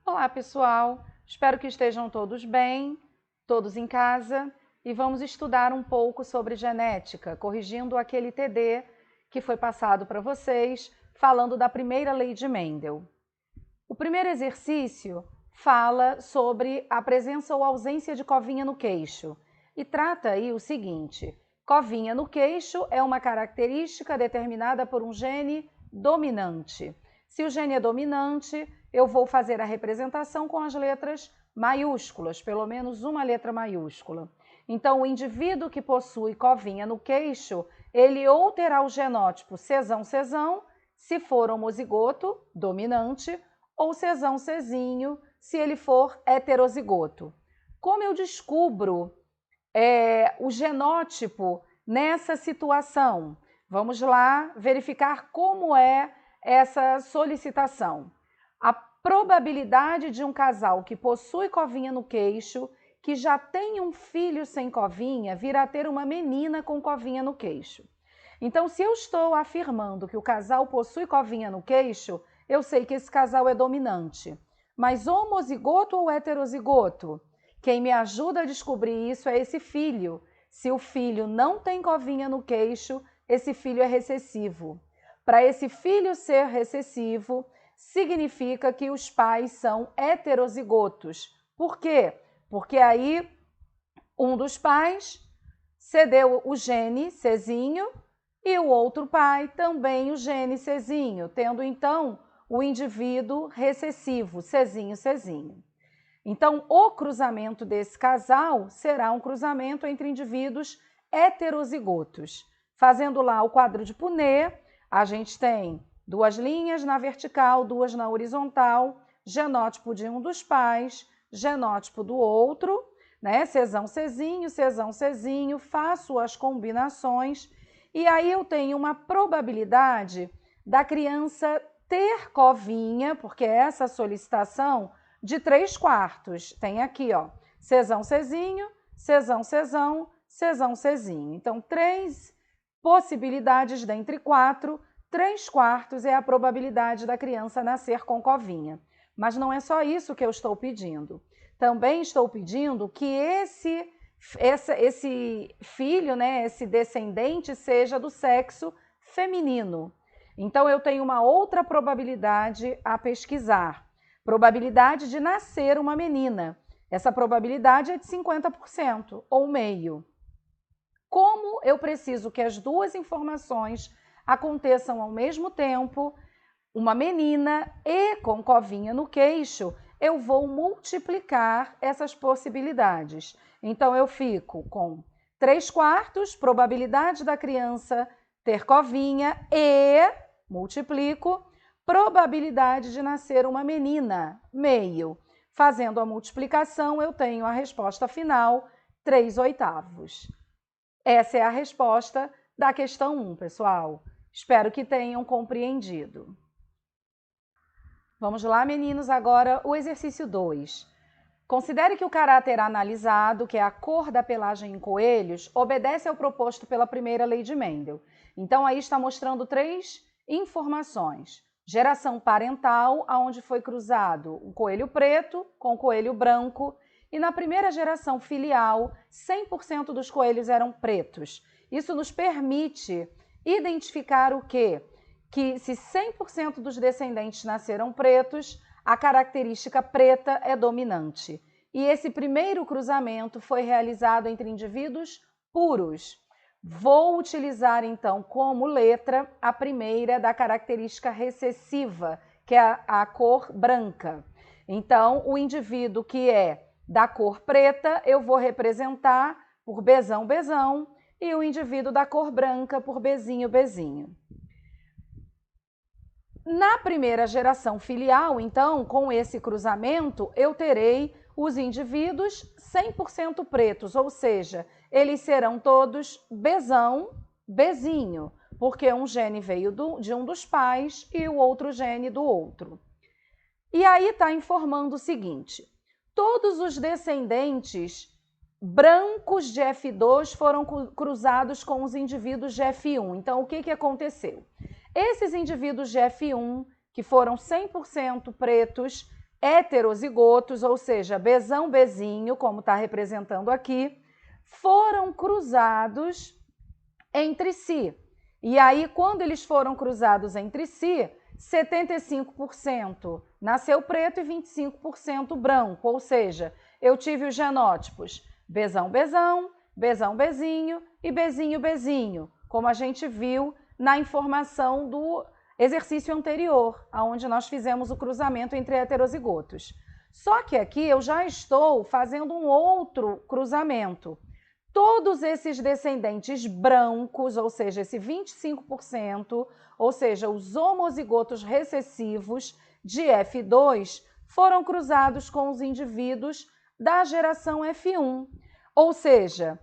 Olá, pessoal! Espero que estejam todos bem, todos em casa, e vamos estudar um pouco sobre genética, corrigindo aquele TD que foi passado para vocês, falando da primeira lei de Mendel. O primeiro exercício fala sobre a presença ou ausência de covinha no queixo e trata aí o seguinte: covinha no queixo é uma característica determinada por um gene dominante. Se o gene é dominante, eu vou fazer a representação com as letras maiúsculas, pelo menos uma letra maiúscula. Então, o indivíduo que possui covinha no queixo, ele ou terá o genótipo Czão-Czão, se for homozigoto, dominante, ou Czão-Czinho, se ele for heterozigoto. Como eu descubro o genótipo nessa situação? Vamos lá verificar como é essa solicitação. A probabilidade de um casal que possui covinha no queixo, que já tem um filho sem covinha, vir a ter uma menina com covinha no queixo. Então, se eu estou afirmando que o casal possui covinha no queixo, eu sei que esse casal é dominante. Mas homozigoto ou heterozigoto? Quem me ajuda a descobrir isso é esse filho. Se o filho não tem covinha no queixo, esse filho é recessivo. Para esse filho ser recessivo, significa que os pais são heterozigotos. Por quê? Porque aí um dos pais cedeu o gene Czinho e o outro pai também o gene Czinho, tendo então o indivíduo recessivo, Czinho. Então, o cruzamento desse casal será um cruzamento entre indivíduos heterozigotos. Fazendo lá o quadro de Punnett, a gente tem duas linhas na vertical, duas na horizontal, genótipo de um dos pais, genótipo do outro, né? Czão-Czinho, faço as combinações e aí eu tenho uma probabilidade da criança ter covinha, porque essa solicitação de 3/4. Tem aqui, ó, Czão-Czinho, Czão-Czão, Czão-Czinho. Então, 3 possibilidades dentre 4, 3/4 é a probabilidade da criança nascer com covinha. Mas não é só isso que eu estou pedindo. Também estou pedindo que esse filho, né, esse descendente, seja do sexo feminino. Então, eu tenho uma outra probabilidade a pesquisar. Probabilidade de nascer uma menina. Essa probabilidade é de 50%, ou meio. Como eu preciso que as duas informações aconteçam ao mesmo tempo, uma menina e com covinha no queixo, eu vou multiplicar essas possibilidades. Então, eu fico com 3/4, probabilidade da criança ter covinha e multiplico, probabilidade de nascer uma menina, meio. Fazendo a multiplicação, eu tenho a resposta final, 3/8. Essa é a resposta da questão 1, pessoal. Espero que tenham compreendido. Vamos lá, meninos, agora o exercício 2. Considere que o caráter analisado, que é a cor da pelagem em coelhos, obedece ao proposto pela primeira lei de Mendel. Então, aí está mostrando 3 informações. Geração parental, onde foi cruzado um coelho preto com um coelho branco, e na primeira geração filial, 100% dos coelhos eram pretos. Isso nos permite identificar o quê? Que se 100% dos descendentes nasceram pretos, a característica preta é dominante. E esse primeiro cruzamento foi realizado entre indivíduos puros. Vou utilizar, então, como letra a primeira da característica recessiva, que é a cor branca. Então, o indivíduo que é da cor preta, eu vou representar por Bzão, Bzão, e o indivíduo da cor branca por Bzinho, Bzinho. Na primeira geração filial, então, com esse cruzamento, eu terei os indivíduos 100% pretos, ou seja, eles serão todos Bzão, Bzinho, porque um gene veio de um dos pais e o outro gene do outro. E aí está informando o seguinte: todos os descendentes brancos de F2 foram cruzados com os indivíduos de F1. Então, o que aconteceu? Esses indivíduos de F1, que foram 100% pretos, heterozigotos, ou seja, Bzão, Bzinho, como está representando aqui, foram cruzados entre si. E aí, quando eles foram cruzados entre si, 75% nasceu preto e 25% branco, ou seja, eu tive os genótipos Bzão, Bzão, Bzão, Bzinho e Bzinho, Bzinho, como a gente viu na informação do exercício anterior, onde nós fizemos o cruzamento entre heterozigotos. Só que aqui eu já estou fazendo um outro cruzamento. Todos esses descendentes brancos, ou seja, esse 25%, ou seja, os homozigotos recessivos de F2, foram cruzados com os indivíduos da geração F1. Ou seja,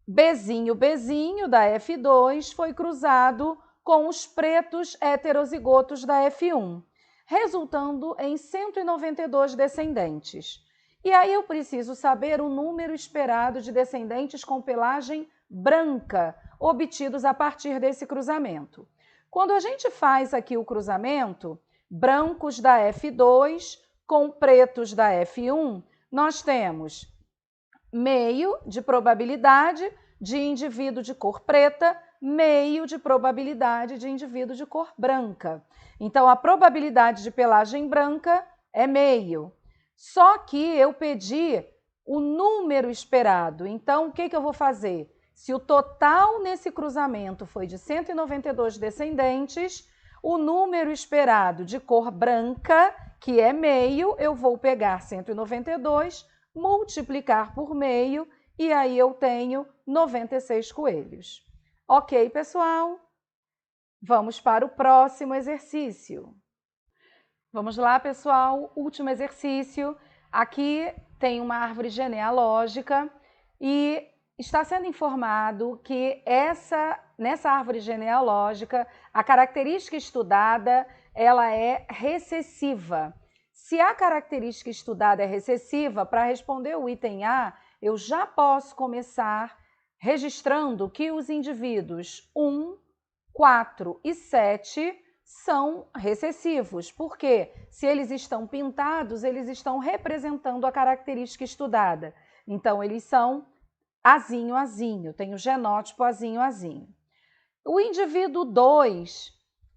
Bzinho, Bzinho da F2 foi cruzado com os pretos heterozigotos da F1, resultando em 192 descendentes. E aí eu preciso saber o número esperado de descendentes com pelagem branca, obtidos a partir desse cruzamento. Quando a gente faz aqui o cruzamento, brancos da F2 com pretos da F1, nós temos meio de probabilidade de indivíduo de cor preta, meio de probabilidade de indivíduo de cor branca. Então, a probabilidade de pelagem branca é meio. Só que eu pedi o número esperado. Então, o que eu vou fazer? Se o total nesse cruzamento foi de 192 descendentes, o número esperado de cor branca, que é meio, eu vou pegar 192, multiplicar por meio, e aí eu tenho 96 coelhos. Ok, pessoal? Vamos para o próximo exercício. Vamos lá, pessoal. Último exercício. Aqui tem uma árvore genealógica e está sendo informado que nessa árvore genealógica, a característica estudada ela é recessiva. Se a característica estudada é recessiva, para responder o item A, eu já posso começar registrando que os indivíduos 1, 4 e 7 são recessivos, porque se eles estão pintados, eles estão representando a característica estudada. Então, eles são azinho, azinho, tem o genótipo azinho, azinho. O indivíduo 2,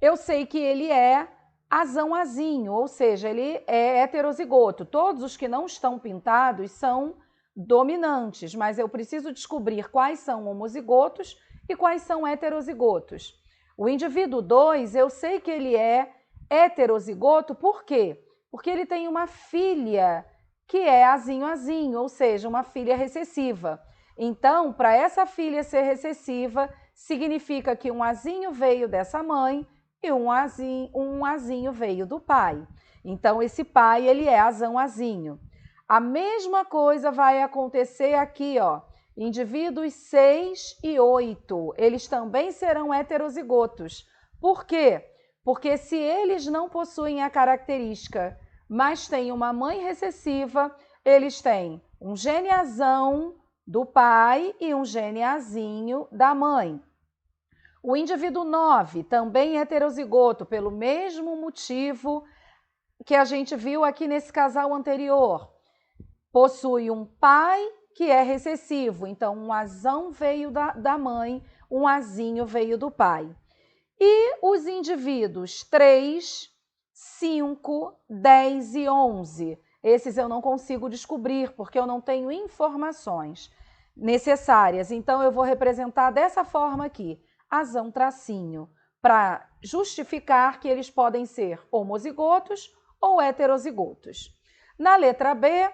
eu sei que ele é azão, azinho, ou seja, ele é heterozigoto. Todos os que não estão pintados são dominantes, mas eu preciso descobrir quais são homozigotos e quais são heterozigotos. O indivíduo 2, eu sei que ele é heterozigoto, por quê? Porque ele tem uma filha que é azinho, azinho, ou seja, uma filha recessiva. Então, para essa filha ser recessiva, significa que um azinho veio dessa mãe e um azinho veio do pai. Então, esse pai, ele é azão, azinho. A mesma coisa vai acontecer aqui, ó. Indivíduos 6 e 8, eles também serão heterozigotos. Por quê? Porque se eles não possuem a característica, mas têm uma mãe recessiva, eles têm um gene azão do pai e um gene azinho da mãe. O indivíduo 9 também é heterozigoto, pelo mesmo motivo que a gente viu aqui nesse casal anterior. Possui um pai que é recessivo, então um azão veio da mãe, um azinho veio do pai. E os indivíduos 3, 5, 10 e 11, esses eu não consigo descobrir, porque eu não tenho informações necessárias. Então, eu vou representar dessa forma aqui, azão tracinho, para justificar que eles podem ser homozigotos ou heterozigotos. Na letra B,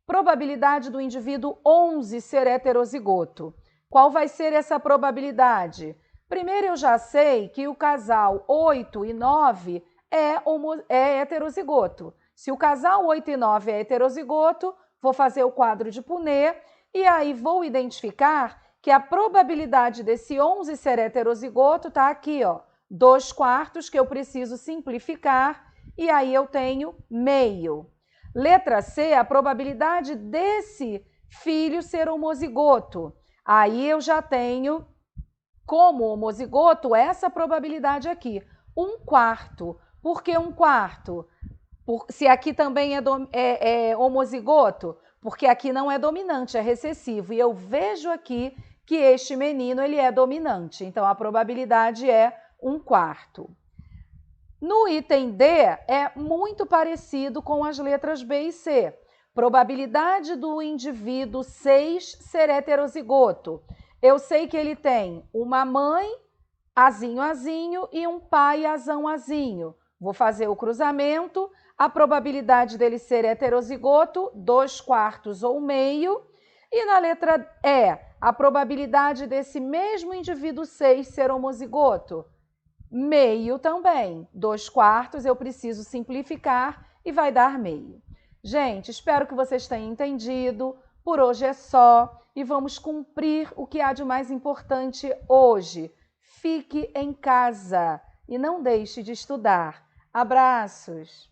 probabilidade do indivíduo 11 ser heterozigoto. Qual vai ser essa probabilidade? Primeiro, eu já sei que o casal 8 e 9 é heterozigoto. Se o casal 8 e 9 é heterozigoto, vou fazer o quadro de Punnett e aí vou identificar que a probabilidade desse 11 ser heterozigoto está aqui, ó, 2/4, que eu preciso simplificar, e aí eu tenho meio. Letra C, a probabilidade desse filho ser homozigoto. Aí eu já tenho como homozigoto essa probabilidade aqui, 1/4. Por que 1/4? Se aqui também é homozigoto, porque aqui não é dominante, é recessivo. E eu vejo aqui que este menino ele é dominante. Então, a probabilidade é 1/4. No item D, é muito parecido com as letras B e C. Probabilidade do indivíduo 6 ser heterozigoto. Eu sei que ele tem uma mãe, azinho, azinho, e um pai, azão, azinho. Vou fazer o cruzamento. A probabilidade dele ser heterozigoto, 2/4 ou meio. E na letra E, a probabilidade desse mesmo indivíduo 6 ser homozigoto, meio também. 2/4, eu preciso simplificar e vai dar meio. Gente, espero que vocês tenham entendido. Por hoje é só e vamos cumprir o que há de mais importante hoje. Fique em casa e não deixe de estudar. Abraços!